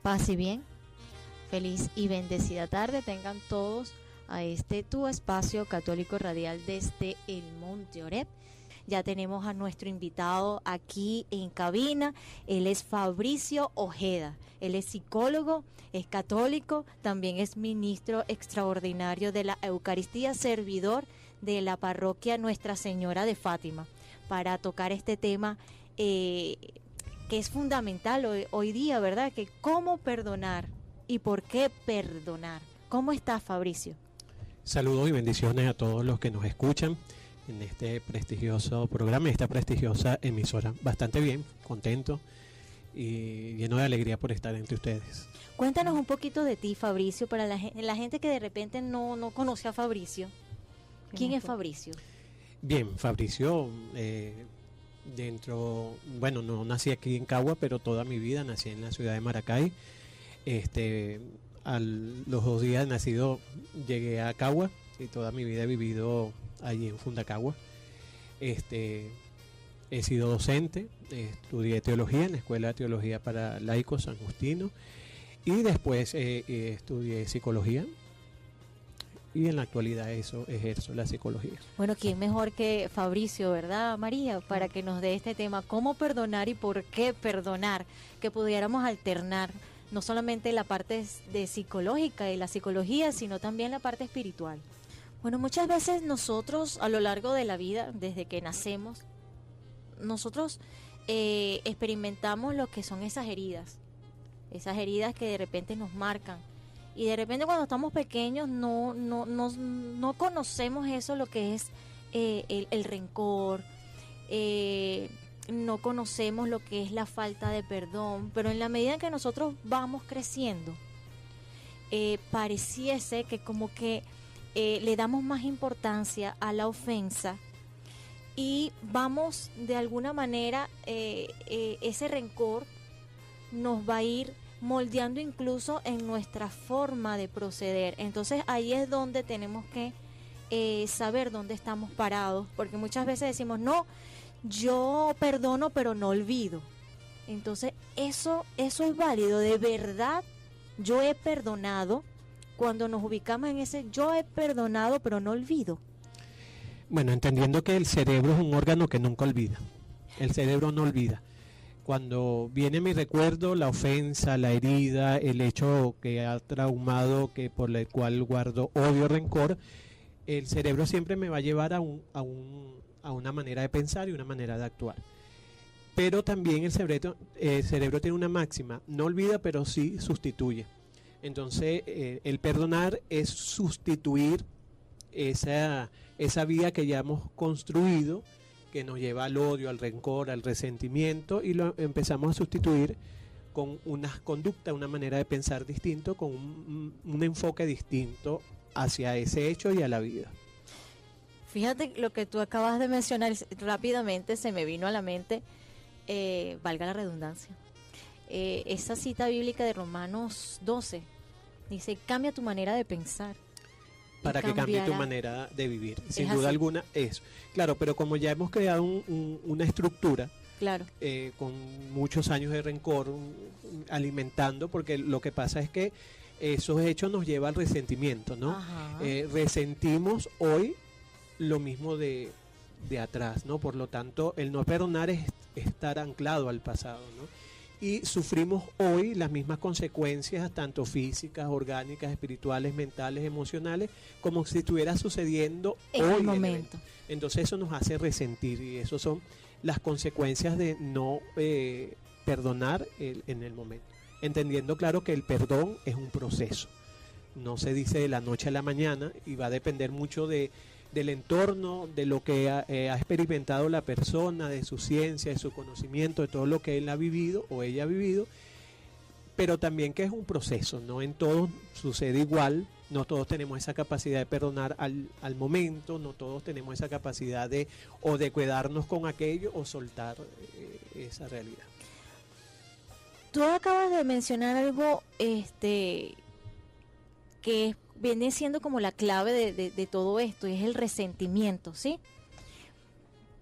Paz y bien, feliz y bendecida tarde tengan todos a este tu espacio católico radial desde el Monte Oreb. Ya tenemos a nuestro invitado aquí en cabina. Él es Fabricio Ojeda. Él es psicólogo, es católico, también es ministro extraordinario de la Eucaristía, servidor de la parroquia Nuestra Señora de Fátima, para tocar este tema que es fundamental hoy día, ¿verdad? Que cómo perdonar y por qué perdonar. ¿Cómo estás, Fabricio? Saludos y bendiciones a todos los que nos escuchan en este prestigioso programa, esta prestigiosa emisora. Bastante bien, contento y lleno de alegría por estar entre ustedes. Cuéntanos un poquito de ti, Fabricio, para la gente que de repente no conoce a Fabricio. ¿Quién es Fabricio? Bien, Fabricio, bueno, no nací aquí en Cagua, pero toda mi vida nací en la ciudad de Maracay. A los 2 días de nacido llegué a Cagua y toda mi vida he vivido allí en Fundacagua. He sido docente, estudié teología en la Escuela de Teología para Laicos San Justino y después estudié psicología y en la actualidad ejerzo la psicología. Bueno, ¿quién mejor que Fabricio, verdad, María, para que nos dé este tema, cómo perdonar y por qué perdonar, que pudiéramos alternar no solamente la parte de psicológica y la psicología, sino también la parte espiritual? Bueno, muchas veces nosotros a lo largo de la vida, desde que nacemos, nosotros experimentamos lo que son esas heridas que de repente nos marcan. Y de repente cuando estamos pequeños no conocemos eso, lo que es el rencor, no conocemos lo que es la falta de perdón, pero en la medida en que nosotros vamos creciendo, pareciese que como que le damos más importancia a la ofensa y vamos de alguna manera, ese rencor nos va a ir moldeando incluso en nuestra forma de proceder. Entonces ahí es donde tenemos que saber dónde estamos parados, porque muchas veces decimos, no, yo perdono pero no olvido. Entonces eso es válido, de verdad yo he perdonado, cuando nos ubicamos en ese yo he perdonado pero no olvido. Bueno, entendiendo que el cerebro es un órgano que nunca olvida, el cerebro no olvida. Cuando viene mi recuerdo, la ofensa, la herida, el hecho que ha traumado, que por el cual guardo odio, rencor, el cerebro siempre me va a llevar a una manera de pensar y una manera de actuar. Pero también el cerebro tiene una máxima, no olvida, pero sí sustituye. Entonces, el perdonar es sustituir esa vía que ya hemos construido, que nos lleva al odio, al rencor, al resentimiento, y lo empezamos a sustituir con una conducta, una manera de pensar distinto, con un enfoque distinto hacia ese hecho y a la vida. Fíjate lo que tú acabas de mencionar, rápidamente se me vino a la mente, valga la redundancia, esa cita bíblica de Romanos 12, dice, cambia tu manera de pensar. Para que cambie tu manera de vivir, sin duda alguna eso. Claro, pero como ya hemos creado una estructura, claro, con muchos años de rencor, alimentando, porque lo que pasa es que esos hechos nos llevan al resentimiento, ¿no? Resentimos hoy lo mismo de atrás, ¿no? Por lo tanto, el no perdonar es estar anclado al pasado, ¿no? Y sufrimos hoy las mismas consecuencias, tanto físicas, orgánicas, espirituales, mentales, emocionales, como si estuviera sucediendo en hoy el momento. Entonces eso nos hace resentir, y eso son las consecuencias de no perdonar en el momento. Entendiendo, claro, que el perdón es un proceso. No se dice de la noche a la mañana y va a depender mucho del entorno, de lo que ha experimentado la persona, de su ciencia, de su conocimiento, de todo lo que él ha vivido o ella ha vivido, pero también que es un proceso, no en todos sucede igual, no todos tenemos esa capacidad de perdonar al momento, no todos tenemos esa capacidad de quedarnos con aquello o soltar esa realidad. Tú acabas de mencionar algo que viene siendo como la clave de todo esto, y es el resentimiento, ¿sí?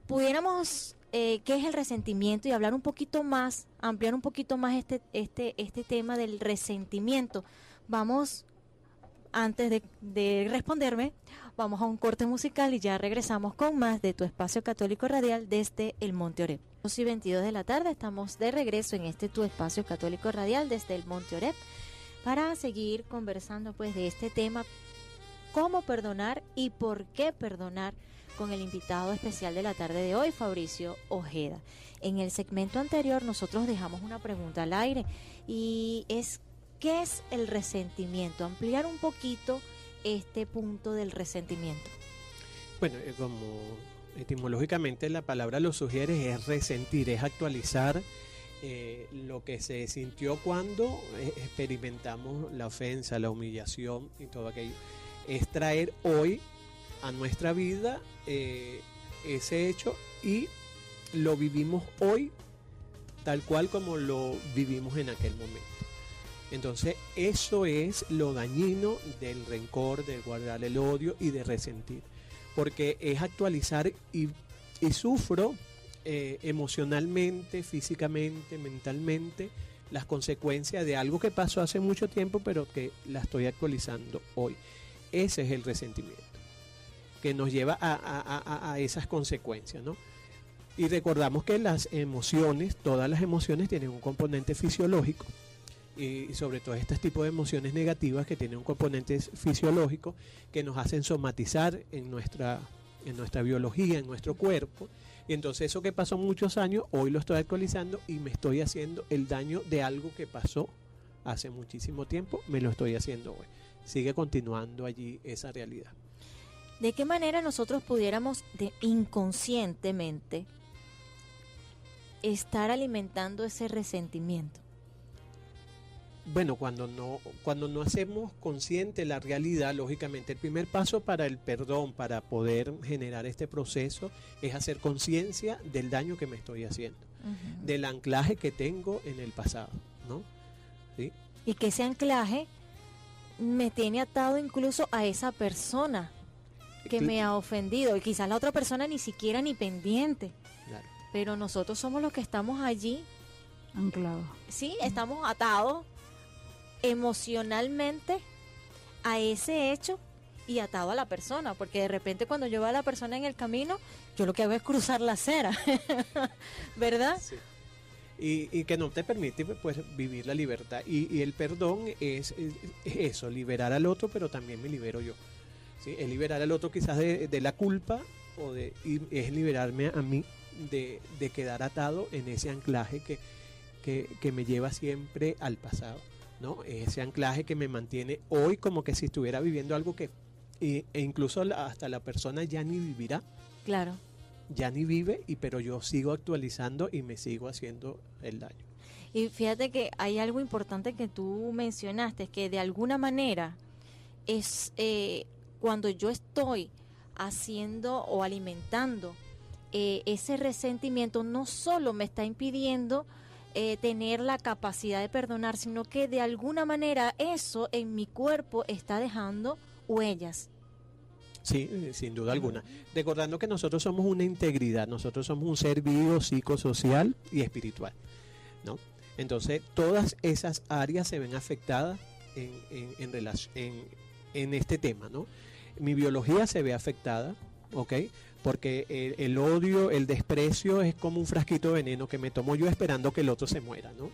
Pudiéramos qué es el resentimiento y hablar un poquito más, ampliar un poquito más este tema del resentimiento. Vamos, antes de responderme, vamos a un corte musical y ya regresamos con más de tu espacio católico radial desde el Monte Oreb. 2:22 de la tarde, estamos de regreso en tu espacio católico radial desde el Monte Oreb para seguir conversando pues de este tema, cómo perdonar y por qué perdonar, con el invitado especial de la tarde de hoy, Fabricio Ojeda. En el segmento anterior nosotros dejamos una pregunta al aire y es, ¿qué es el resentimiento? Ampliar un poquito este punto del resentimiento. Bueno, como etimológicamente la palabra lo sugiere, es resentir, es actualizar lo que se sintió cuando experimentamos la ofensa, la humillación y todo aquello. Es traer hoy a nuestra vida ese hecho y lo vivimos hoy tal cual como lo vivimos en aquel momento. Entonces eso es lo dañino del rencor, de guardar el odio y de resentir, porque es actualizar y sufro emocionalmente, físicamente, mentalmente las consecuencias de algo que pasó hace mucho tiempo pero que la estoy actualizando hoy. Ese es el resentimiento que nos lleva a esas consecuencias, ¿no? Y recordamos que las emociones, todas las emociones tienen un componente fisiológico, y sobre todo este tipo de emociones negativas que tienen un componente fisiológico que nos hacen somatizar en nuestra biología, en nuestro cuerpo, y entonces eso que pasó muchos años, hoy lo estoy actualizando y me estoy haciendo el daño de algo que pasó hace muchísimo tiempo, me lo estoy haciendo hoy. Sigue continuando allí esa realidad. ¿De qué manera nosotros pudiéramos inconscientemente estar alimentando ese resentimiento? Bueno, cuando no hacemos consciente la realidad, lógicamente el primer paso para el perdón, para poder generar este proceso, es hacer conciencia del daño que me estoy haciendo, del anclaje que tengo en el pasado, ¿no? ¿Sí? Y que ese anclaje me tiene atado incluso a esa persona que me ha ofendido, y quizás la otra persona ni siquiera ni pendiente. Claro. Pero nosotros somos los que estamos allí anclados. Sí, estamos atados emocionalmente a ese hecho y atado a la persona, porque de repente cuando yo veo a la persona en el camino, yo lo que hago es cruzar la acera, ¿verdad? Sí. Y que no te permite pues vivir la libertad, y el perdón es eso, liberar al otro, pero también me libero yo. ¿Sí? Es liberar al otro quizás de la culpa, y es liberarme a mí de quedar atado en ese anclaje que me lleva siempre al pasado, ¿no? Ese anclaje que me mantiene hoy como que si estuviera viviendo algo e incluso hasta la persona ya ni vivirá. Claro. Ya ni vive, pero yo sigo actualizando y me sigo haciendo el daño. Y fíjate que hay algo importante que tú mencionaste, que de alguna manera es cuando yo estoy haciendo o alimentando ese resentimiento, no solo me está impidiendo tener la capacidad de perdonar, sino que de alguna manera eso en mi cuerpo está dejando huellas. Sí, sin duda alguna. Recordando que nosotros somos una integridad, nosotros somos un ser vivo, psicosocial y espiritual, ¿no? Entonces, todas esas áreas se ven afectadas en este tema, ¿no? Mi biología se ve afectada, ¿ok? Porque el odio, el desprecio es como un frasquito de veneno que me tomo yo esperando que el otro se muera, ¿no?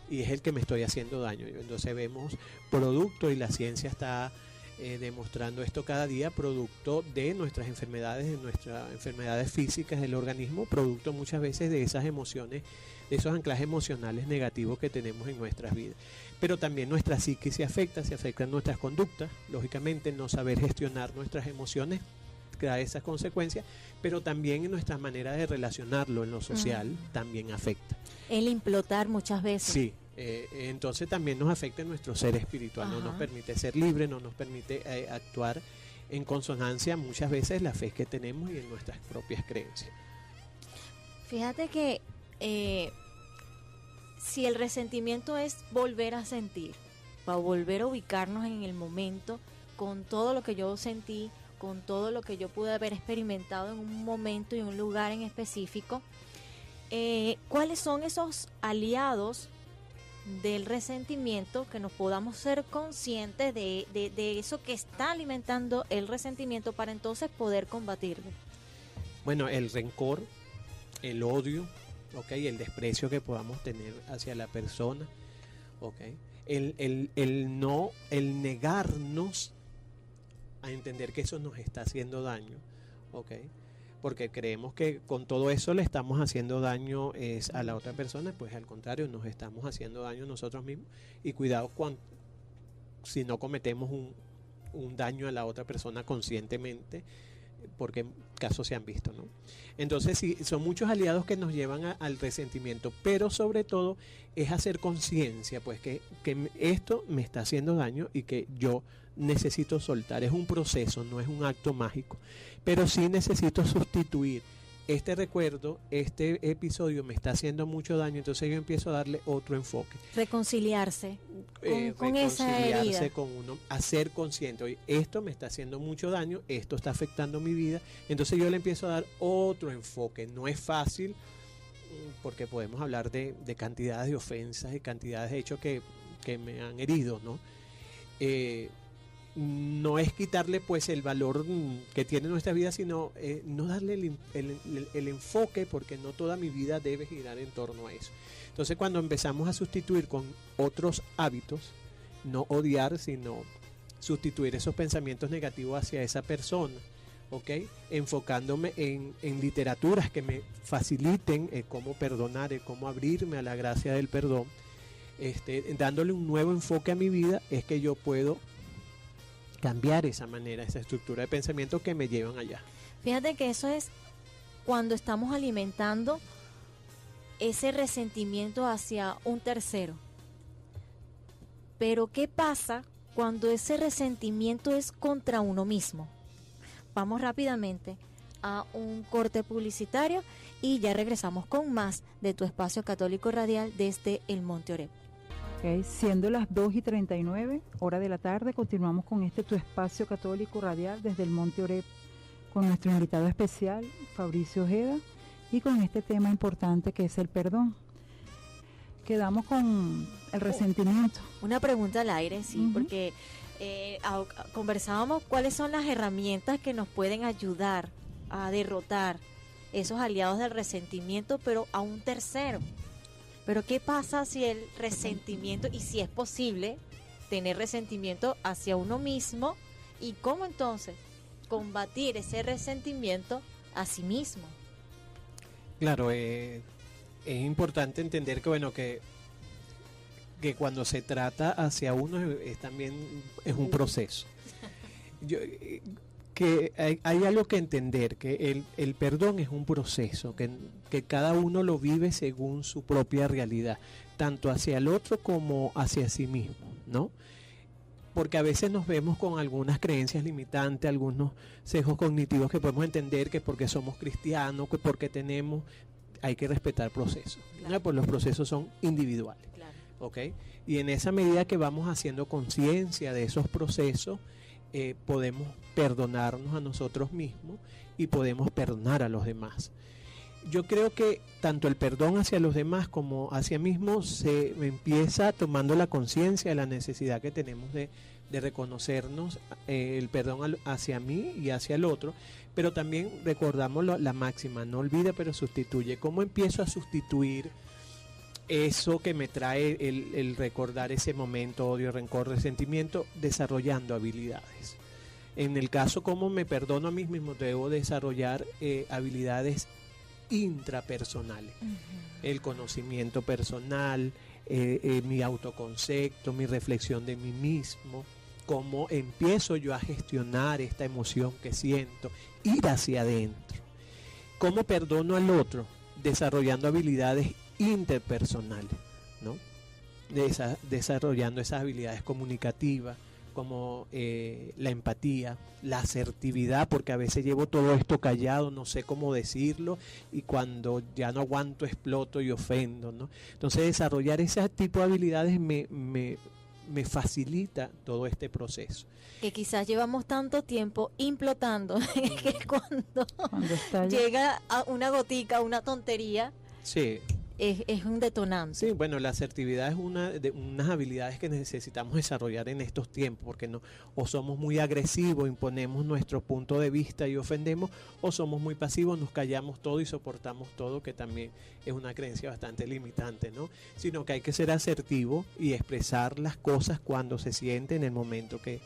Y es el que me estoy haciendo daño. Entonces vemos producto, y la ciencia está demostrando esto cada día, producto de nuestras enfermedades físicas del organismo, producto muchas veces de esas emociones, de esos anclajes emocionales negativos que tenemos en nuestras vidas. Pero también nuestra psique se afectan nuestras conductas, lógicamente no saber gestionar nuestras emociones trae esas consecuencias, pero también en nuestra manera de relacionarlo en lo social también afecta. El implotar muchas veces. Sí. Entonces también nos afecta en nuestro ser espiritual. Ajá. No nos permite ser libres, no nos permite actuar en consonancia muchas veces la fe que tenemos y en nuestras propias creencias. Fíjate que si el resentimiento es volver a sentir, para volver a ubicarnos en el momento con todo lo que yo sentí, con todo lo que yo pude haber experimentado en un momento y un lugar en específico, ¿cuáles son esos aliados del resentimiento, que nos podamos ser conscientes de eso que está alimentando el resentimiento para entonces poder combatirlo? Bueno, el rencor, el odio, ¿okay? El desprecio que podamos tener hacia la persona, ¿okay? El negarnos a entender que eso nos está haciendo daño, ¿okay? Porque creemos que con todo eso le estamos haciendo daño a la otra persona, pues al contrario, nos estamos haciendo daño nosotros mismos. Y cuidado si no cometemos un daño a la otra persona conscientemente, porque casos se han visto, ¿no? Entonces sí, son muchos aliados que nos llevan al resentimiento, pero sobre todo es hacer conciencia, pues que esto me está haciendo daño y que yo necesito soltar. Es un proceso, no es un acto mágico, pero sí necesito sustituir este recuerdo, este episodio me está haciendo mucho daño, entonces yo empiezo a darle otro enfoque. Reconciliarse con esa herida. Con uno, hacer consciente, oye, esto me está haciendo mucho daño, esto está afectando mi vida, entonces yo le empiezo a dar otro enfoque. No es fácil, porque podemos hablar de cantidades de ofensas y cantidades de hechos que me han herido, ¿no? No es quitarle pues el valor que tiene nuestra vida, sino no darle el enfoque, porque no toda mi vida debe girar en torno a eso. Entonces cuando empezamos a sustituir con otros hábitos, no odiar, sino sustituir esos pensamientos negativos hacia esa persona, ¿ok? Enfocándome en literaturas que me faciliten cómo perdonar, cómo abrirme a la gracia del perdón, dándole un nuevo enfoque a mi vida, es que yo puedo cambiar esa manera, esa estructura de pensamiento que me llevan allá. Fíjate que eso es cuando estamos alimentando ese resentimiento hacia un tercero. Pero ¿qué pasa cuando ese resentimiento es contra uno mismo? Vamos rápidamente a un corte publicitario y ya regresamos con más de tu espacio católico radial desde el Monte Oreb. Okay, siendo las 2:39, hora de la tarde, continuamos con tu espacio católico radial desde el Monte Oreb, con nuestro invitado especial, Fabricio Ojeda, y con este tema importante que es el perdón. Quedamos con el resentimiento. Una pregunta al aire, sí, porque conversábamos cuáles son las herramientas que nos pueden ayudar a derrotar esos aliados del resentimiento, pero a un tercero. Pero ¿qué pasa si el resentimiento, y si es posible tener resentimiento hacia uno mismo, y cómo entonces combatir ese resentimiento a sí mismo? Claro, es importante entender que bueno que cuando se trata hacia uno también es un proceso. Que hay algo que entender, que el perdón es un proceso, que cada uno lo vive según su propia realidad, tanto hacia el otro como hacia sí mismo, ¿no? Porque a veces nos vemos con algunas creencias limitantes, algunos sesgos cognitivos que podemos entender que porque somos cristianos, que porque hay que respetar procesos, claro. ¿No? Pues los procesos son individuales, claro. ¿Okay? Y en esa medida que vamos haciendo conciencia de esos procesos, podemos perdonarnos a nosotros mismos y podemos perdonar a los demás. Yo creo que tanto el perdón hacia los demás como hacia mismo se empieza tomando la conciencia de la necesidad que tenemos de reconocernos, el perdón hacia mí y hacia el otro, pero también recordamos la máxima, no olvida pero sustituye. ¿Cómo empiezo a sustituir eso que me trae el recordar ese momento, odio, rencor, resentimiento? Desarrollando habilidades. En el caso como me perdono a mí mismo, debo desarrollar habilidades intrapersonales. El conocimiento personal, mi autoconcepto, mi reflexión de mí mismo, cómo empiezo yo a gestionar esta emoción que siento, ir hacia adentro. ¿Cómo perdono al otro? Desarrollando habilidades interpersonales, ¿no? Desarrollando esas habilidades comunicativas, como la empatía, la asertividad, porque a veces llevo todo esto callado, no sé cómo decirlo, y cuando ya no aguanto exploto y ofendo, ¿no? Entonces desarrollar ese tipo de habilidades me facilita todo este proceso. Que quizás llevamos tanto tiempo implotando que cuando llega a una gotica, una tontería, Sí. Es un detonante. Sí, bueno, la asertividad es una de unas habilidades que necesitamos desarrollar en estos tiempos, porque no, o somos muy agresivos, imponemos nuestro punto de vista y ofendemos, o somos muy pasivos, nos callamos todo y soportamos todo, que también es una creencia bastante limitante, ¿no? Sino que hay que ser asertivo y expresar las cosas cuando se siente en el momento que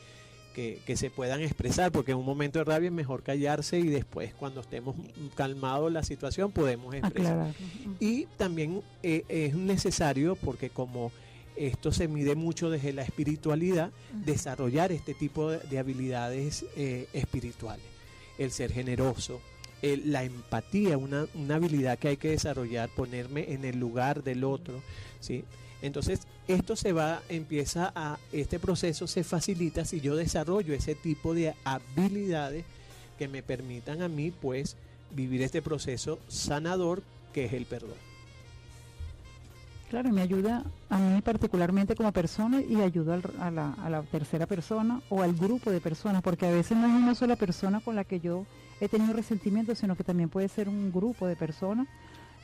se puedan expresar, porque en un momento de rabia es mejor callarse y después cuando estemos calmados la situación podemos expresar. Aclarar. Y también es necesario, porque como esto se mide mucho desde la espiritualidad, desarrollar este tipo de habilidades espirituales. El ser generoso, la empatía, una habilidad que hay que desarrollar, ponerme en el lugar del otro, ¿sí? Entonces, este proceso se facilita si yo desarrollo ese tipo de habilidades que me permitan a mí, pues, vivir este proceso sanador que es el perdón. Claro, me ayuda a mí particularmente como persona y ayuda a la tercera persona o al grupo de personas, porque a veces no es una sola persona con la que yo he tenido resentimiento, sino que también puede ser un grupo de personas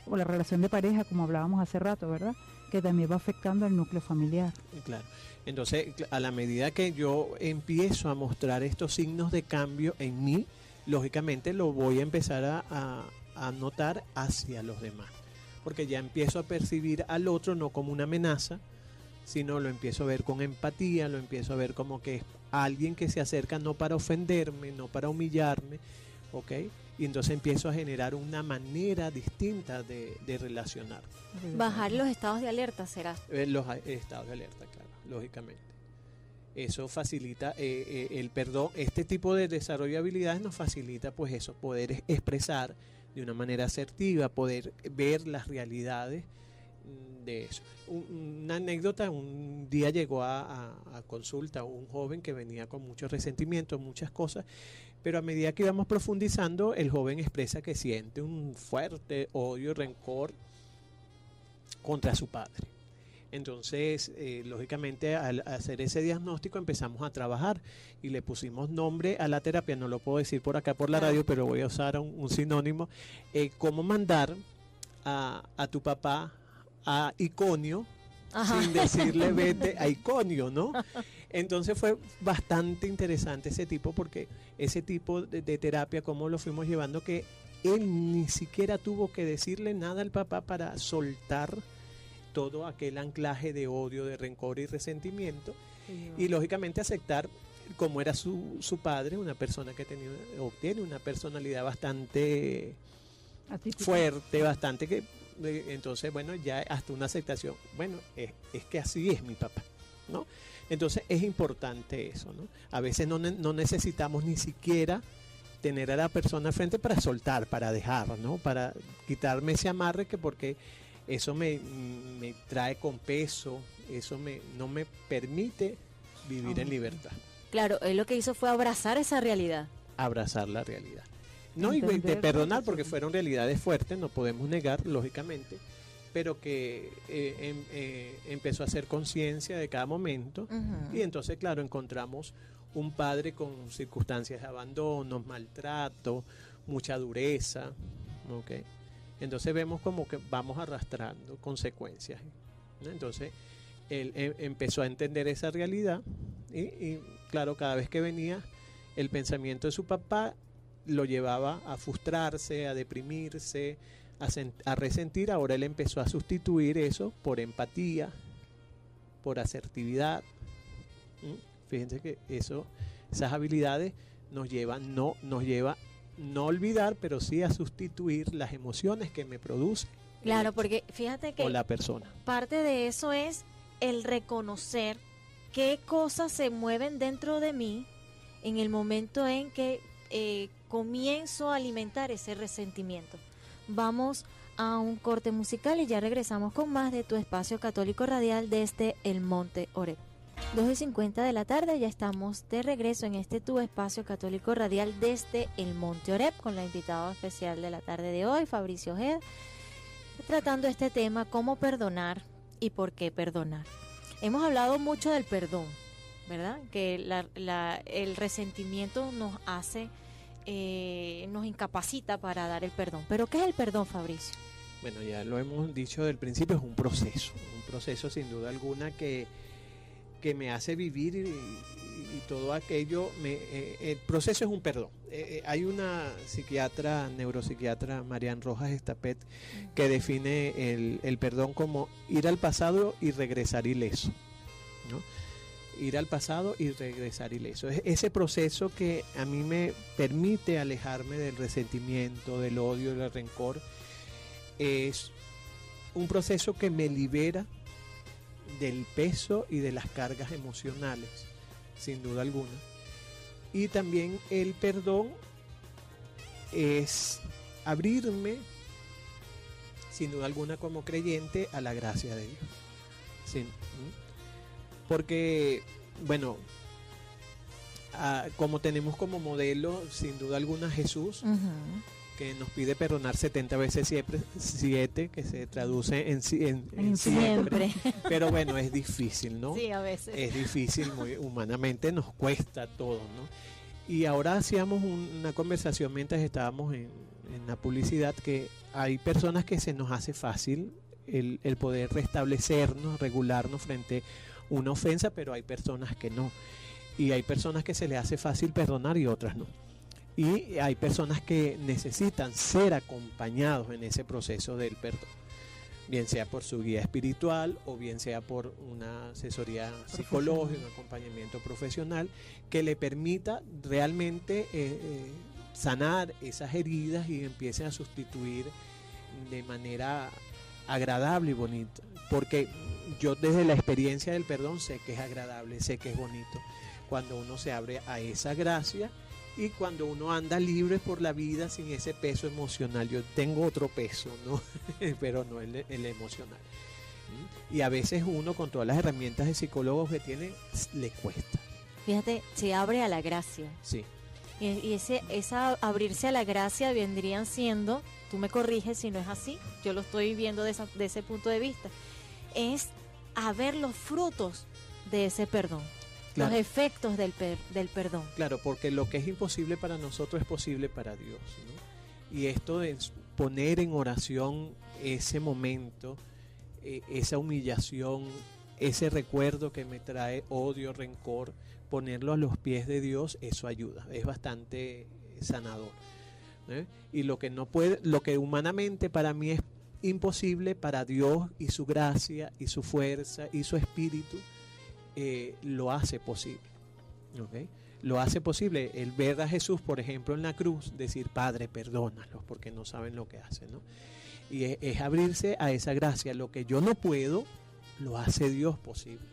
o la relación de pareja, como hablábamos hace rato, ¿verdad?, que también va afectando al núcleo familiar. Claro. Entonces, a la medida que yo empiezo a mostrar estos signos de cambio en mí, lógicamente lo voy a empezar a notar hacia los demás. Porque ya empiezo a percibir al otro no como una amenaza, sino lo empiezo a ver con empatía, lo empiezo a ver como que es alguien que se acerca no para ofenderme, no para humillarme, ¿ok? Y entonces empiezo a generar una manera distinta de relacionar. Bajar los estados de alerta, ¿será? Los estados de alerta, claro, lógicamente. Eso facilita el perdón. Este tipo de desarrollo de habilidades nos facilita, pues eso, poder expresar de una manera asertiva, poder ver las realidades de eso. Una anécdota: un día llegó a consulta un joven que venía con mucho resentimiento, muchas cosas, pero a medida que íbamos profundizando, el joven expresa que siente un fuerte odio y rencor contra su padre. Entonces, lógicamente, al hacer ese diagnóstico empezamos a trabajar y le pusimos nombre a la terapia. No lo puedo decir por acá por la radio, pero voy a usar un sinónimo. Cómo mandar a tu papá a Iconio, ajá, sin decirle vete a Iconio, ¿no? Entonces fue bastante interesante ese tipo, porque ese tipo de terapia, cómo lo fuimos llevando, que él ni siquiera tuvo que decirle nada al papá para soltar todo aquel anclaje de odio, de rencor y resentimiento, y lógicamente aceptar como era su padre, una persona que tiene una personalidad bastante atípica, fuerte, bastante que entonces, bueno, ya hasta una aceptación, bueno, es que así es mi papá, ¿no? Entonces es importante eso, ¿no? A veces no necesitamos ni siquiera tener a la persona frente para soltar, para dejar, ¿no? Para quitarme ese amarre, que porque eso me trae con peso, eso no me permite vivir en libertad. Claro, él lo que hizo fue abrazar esa realidad. Abrazar la realidad. No, y de perdonar, porque fueron realidades fuertes, no podemos negar, lógicamente, pero que empezó a hacer conciencia de cada momento, y entonces, claro, encontramos un padre con circunstancias de abandono, maltrato, mucha dureza, ¿ok? Entonces vemos como que vamos arrastrando consecuencias, ¿no? Entonces él empezó a entender esa realidad y claro, cada vez que venía el pensamiento de su papá lo llevaba a frustrarse, a deprimirse, a resentir. Ahora él empezó a sustituir eso por empatía, por asertividad. Fíjense que esas habilidades nos llevan no olvidar, pero sí a sustituir las emociones que me produce. Claro, porque fíjate que o la persona. Parte de eso es el reconocer qué cosas se mueven dentro de mí en el momento en que comienzo a alimentar ese resentimiento. Vamos a un corte musical y ya regresamos con más de tu espacio católico radial desde el Monte Oreb. 2:50 de la tarde, ya estamos de regreso en tu espacio católico radial desde el Monte Oreb, con la invitada especial de la tarde de hoy, Fabricio Ojeda, tratando este tema: cómo perdonar y por qué perdonar. Hemos hablado mucho del perdón, ¿verdad? Que el resentimiento nos hace, nos incapacita para dar el perdón. ¿Pero qué es el perdón, Fabricio? Bueno, ya lo hemos dicho del principio, es un proceso sin duda alguna que me hace vivir y todo aquello. El proceso es un perdón. Hay una neuropsiquiatra, Marian Rojas Estapet, que define el perdón como ir al pasado y regresar ileso, ¿no? Ir al pasado y regresar ileso. Es ese proceso que a mí me permite alejarme del resentimiento, del odio, del rencor. Es un proceso que me libera del peso y de las cargas emocionales, sin duda alguna. Y también el perdón es abrirme, sin duda alguna, como creyente, a la gracia de Dios. Sí. Porque, bueno, como tenemos como modelo, sin duda alguna, Jesús, que nos pide perdonar 70 veces 7, que se traduce en siempre. Pero bueno, es difícil, ¿no? Sí, a veces. Es difícil, muy humanamente nos cuesta todo, ¿no? Y ahora hacíamos una conversación mientras estábamos en la publicidad, que hay personas que se nos hace fácil el poder restablecernos, regularnos frente a una ofensa, pero hay personas que no. Y hay personas que se les hace fácil perdonar y otras no. Y hay personas que necesitan ser acompañados en ese proceso del perdón, bien sea por su guía espiritual o bien sea por una asesoría psicológica, un acompañamiento profesional que le permita realmente sanar esas heridas y empiece a sustituir de manera agradable y bonita. Porque yo desde la experiencia del perdón sé que es agradable, sé que es bonito, cuando uno se abre a esa gracia. Y cuando uno anda libre por la vida sin ese peso emocional. Yo tengo otro peso, ¿no? Pero no el emocional. Y a veces uno, con todas las herramientas de psicólogos que tiene, le cuesta. Fíjate, se abre a la gracia. Sí. Y esa abrirse a la gracia vendrían siendo, tú me corriges si no es así, yo lo estoy viendo de ese punto de vista, es a ver los frutos de ese perdón. Claro. Los efectos del perdón. Claro, porque lo que es imposible para nosotros es posible para Dios, ¿no? Y esto de poner en oración ese momento, esa humillación, ese recuerdo que me trae odio, rencor, ponerlo a los pies de Dios, eso ayuda, es bastante sanador, ¿eh? Y lo que humanamente para mí es imposible, para Dios y su gracia y su fuerza y su espíritu, lo hace posible, ¿okay? Lo hace posible el ver a Jesús, por ejemplo, en la cruz, decir: Padre, perdónalos porque no saben lo que hacen, ¿no? Y es abrirse a esa gracia. Lo que yo no puedo, lo hace Dios posible,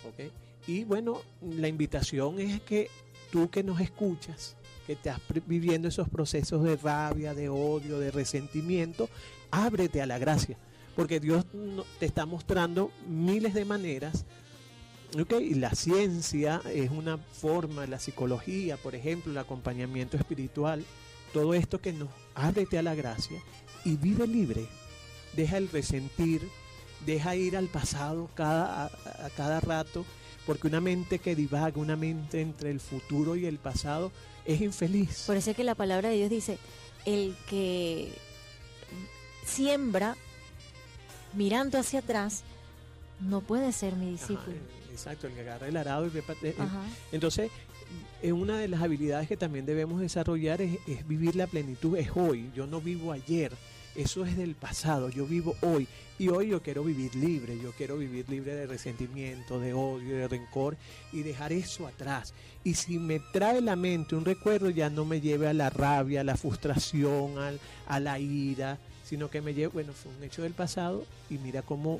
¿okay? Y bueno, la invitación es que tú que nos escuchas, que estás viviendo esos procesos de rabia, de odio, de resentimiento, ábrete a la gracia, porque Dios te está mostrando miles de maneras. Okay, y la ciencia es una forma, la psicología, por ejemplo, el acompañamiento espiritual, todo esto que nos ábrete a la gracia y vive libre. Deja el resentir, deja ir al pasado a cada rato, porque una mente que divaga, una mente entre el futuro y el pasado, es infeliz. Por eso es que la palabra de Dios dice: el que siembra mirando hacia atrás no puede ser mi discípulo. Ajá, exacto, el que agarra el arado y ve. Entonces, una de las habilidades que también debemos desarrollar es vivir la plenitud, es hoy. Yo no vivo ayer, eso es del pasado, yo vivo hoy. Y hoy yo quiero vivir libre, de resentimiento, de odio, de rencor, y dejar eso atrás. Y si me trae la mente un recuerdo, ya no me lleve a la rabia, a la frustración, a la ira, sino que me lleve, bueno, fue un hecho del pasado y mira cómo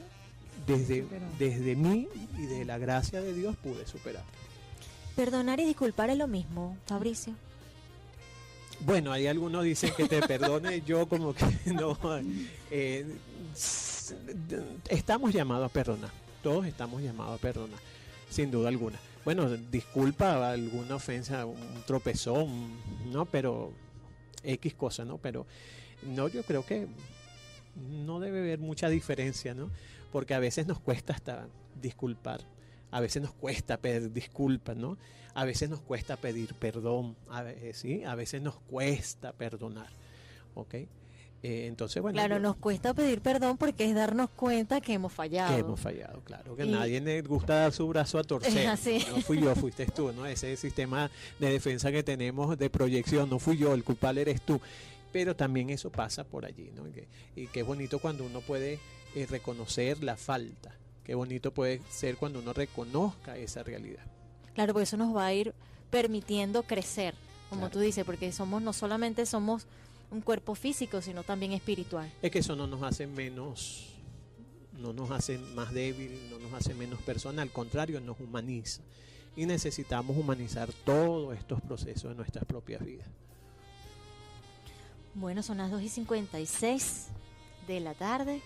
desde mí y de la gracia de Dios pude superar. Perdonar y disculpar es lo mismo, Fabricio. Bueno, hay algunos dicen que te perdone, yo como que no. Estamos llamados a perdonar, todos estamos llamados a perdonar, sin duda alguna. Bueno, disculpa alguna ofensa, un tropezón, ¿no? Pero X cosa, ¿no? Pero no, yo creo que no debe haber mucha diferencia, ¿no? Porque a veces nos cuesta hasta disculpar, a veces nos cuesta pedir disculpas, ¿no? A veces nos cuesta pedir perdón, ¿sí? A veces nos cuesta perdonar, ¿ok? Entonces, bueno. Claro, nos cuesta pedir perdón porque es darnos cuenta que hemos fallado. Que hemos fallado, claro. Que nadie le gusta dar su brazo a torcer. Es así. No fui yo, fuiste tú, ¿no? Ese sistema de defensa que tenemos de proyección, no fui yo, el culpable eres tú. Pero también eso pasa por allí, ¿no? Y qué bonito cuando uno puede reconocer la falta. Qué bonito puede ser cuando uno reconozca esa realidad. Claro, porque eso nos va a ir permitiendo crecer, como Claro. tú dices, porque no solamente somos un cuerpo físico, sino también espiritual. Es que eso no nos hace menos, no nos hace más débil, no nos hace menos persona, al contrario, nos humaniza. Y necesitamos humanizar todos estos procesos de nuestras propias vidas. Bueno, son las 2:56 de la tarde.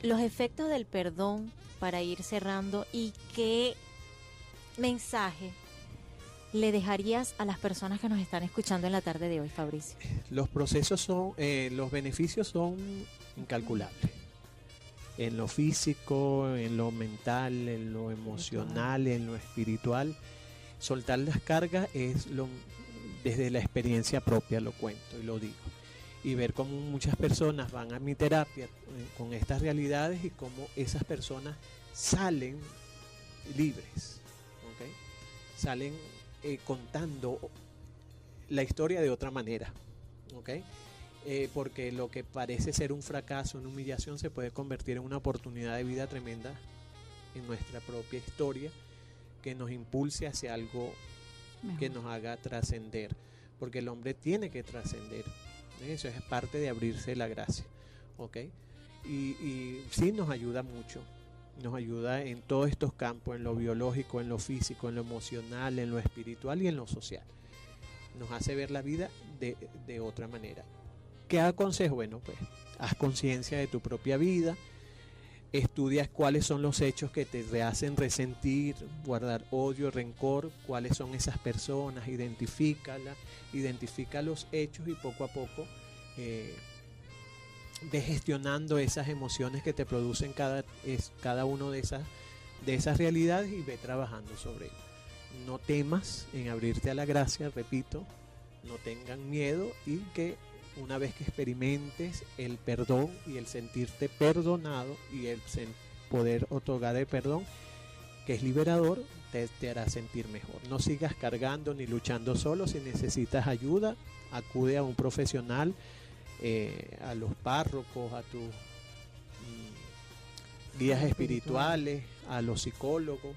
Los efectos del perdón, para ir cerrando, y qué mensaje le dejarías a las personas que nos están escuchando en la tarde de hoy, Fabricio. Los los beneficios son incalculables. En lo físico, en lo mental, en lo emocional, en lo espiritual. Soltar las cargas desde la experiencia propia, lo cuento y lo digo. Y ver cómo muchas personas van a mi terapia con estas realidades y cómo esas personas salen libres, ¿okay? Salen contando la historia de otra manera, ¿okay? Porque lo que parece ser un fracaso, una humillación, se puede convertir en una oportunidad de vida tremenda en nuestra propia historia, que nos impulse hacia algo que nos haga trascender, porque el hombre tiene que trascender. Eso es parte de abrirse la gracia, ¿ok? Y sí nos ayuda mucho, nos ayuda en todos estos campos, en lo biológico, en lo físico, en lo emocional, en lo espiritual y en lo social. Nos hace ver la vida de otra manera. ¿Qué aconsejo? Bueno, pues haz conciencia de tu propia vida, estudias cuáles son los hechos que te hacen resentir, guardar odio, rencor, cuáles son esas personas, identifica los hechos y poco a poco ve gestionando esas emociones que te producen cada uno de esas realidades y ve trabajando sobre ello. No temas en abrirte a la gracia, repito, no tengan miedo, y que una vez que experimentes el perdón y el sentirte perdonado y el poder otorgar el perdón, que es liberador, te hará sentir mejor. No sigas cargando ni luchando solo. Si necesitas ayuda, acude a un profesional, a los párrocos, a tus guías espirituales, a los psicólogos.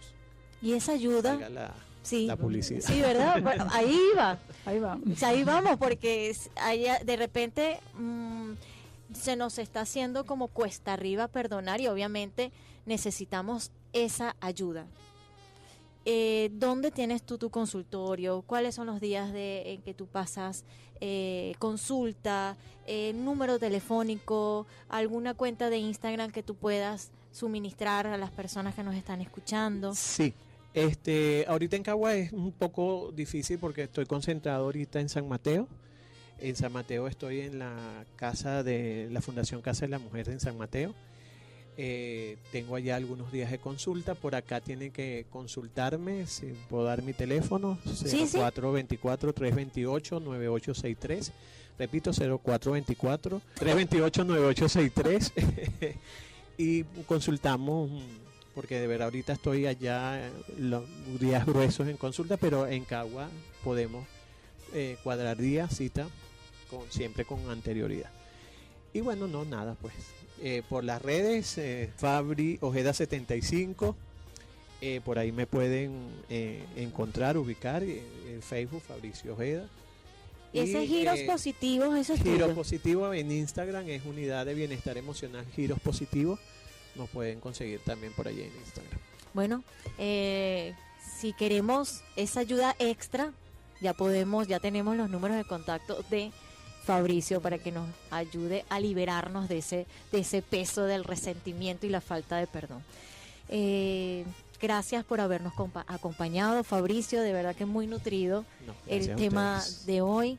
Y esa ayuda... Sí, la publicidad. Sí, ¿verdad? Bueno, ahí va. Ahí vamos, porque de repente se nos está haciendo como cuesta arriba perdonar, y obviamente necesitamos esa ayuda. ¿Dónde tienes tú tu consultorio? ¿Cuáles son los días en que tú pasas consulta? ¿Número telefónico? ¿Alguna cuenta de Instagram que tú puedas suministrar a las personas que nos están escuchando? Sí. Ahorita en Cagua es un poco difícil porque estoy concentrado ahorita en San Mateo. En San Mateo estoy en la casa de la Fundación Casa de la Mujer en San Mateo. Tengo allá algunos días de consulta. Por acá tienen que consultarme, si puedo dar mi teléfono, 0424-328-9863. Repito, 0424-328-9863. Y consultamos, porque de verdad ahorita estoy allá los días gruesos en consulta, pero en Cagua podemos cuadrar día, cita, siempre con anterioridad. Y bueno, no, nada, pues por las redes, Fabri Ojeda 75, por ahí me pueden encontrar, ubicar, en Facebook, Fabricio Ojeda. Ese Giros Positivos, eso es Giros tuyo. Positivo en Instagram es Unidad de Bienestar Emocional Giros Positivo. Nos pueden conseguir también por allá en Instagram. Bueno, si queremos esa ayuda extra, ya tenemos los números de contacto de Fabricio para que nos ayude a liberarnos de ese peso del resentimiento y la falta de perdón. Gracias por habernos acompañado, Fabricio, de verdad que muy nutrido el tema de hoy.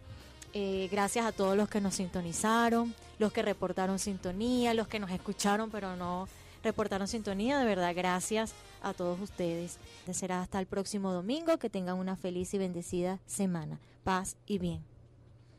Gracias a todos los que nos sintonizaron, los que reportaron sintonía, los que nos escucharon pero no reportaron sintonía. De verdad, gracias a todos ustedes. Será hasta el próximo domingo. Que tengan una feliz y bendecida semana. Paz y bien.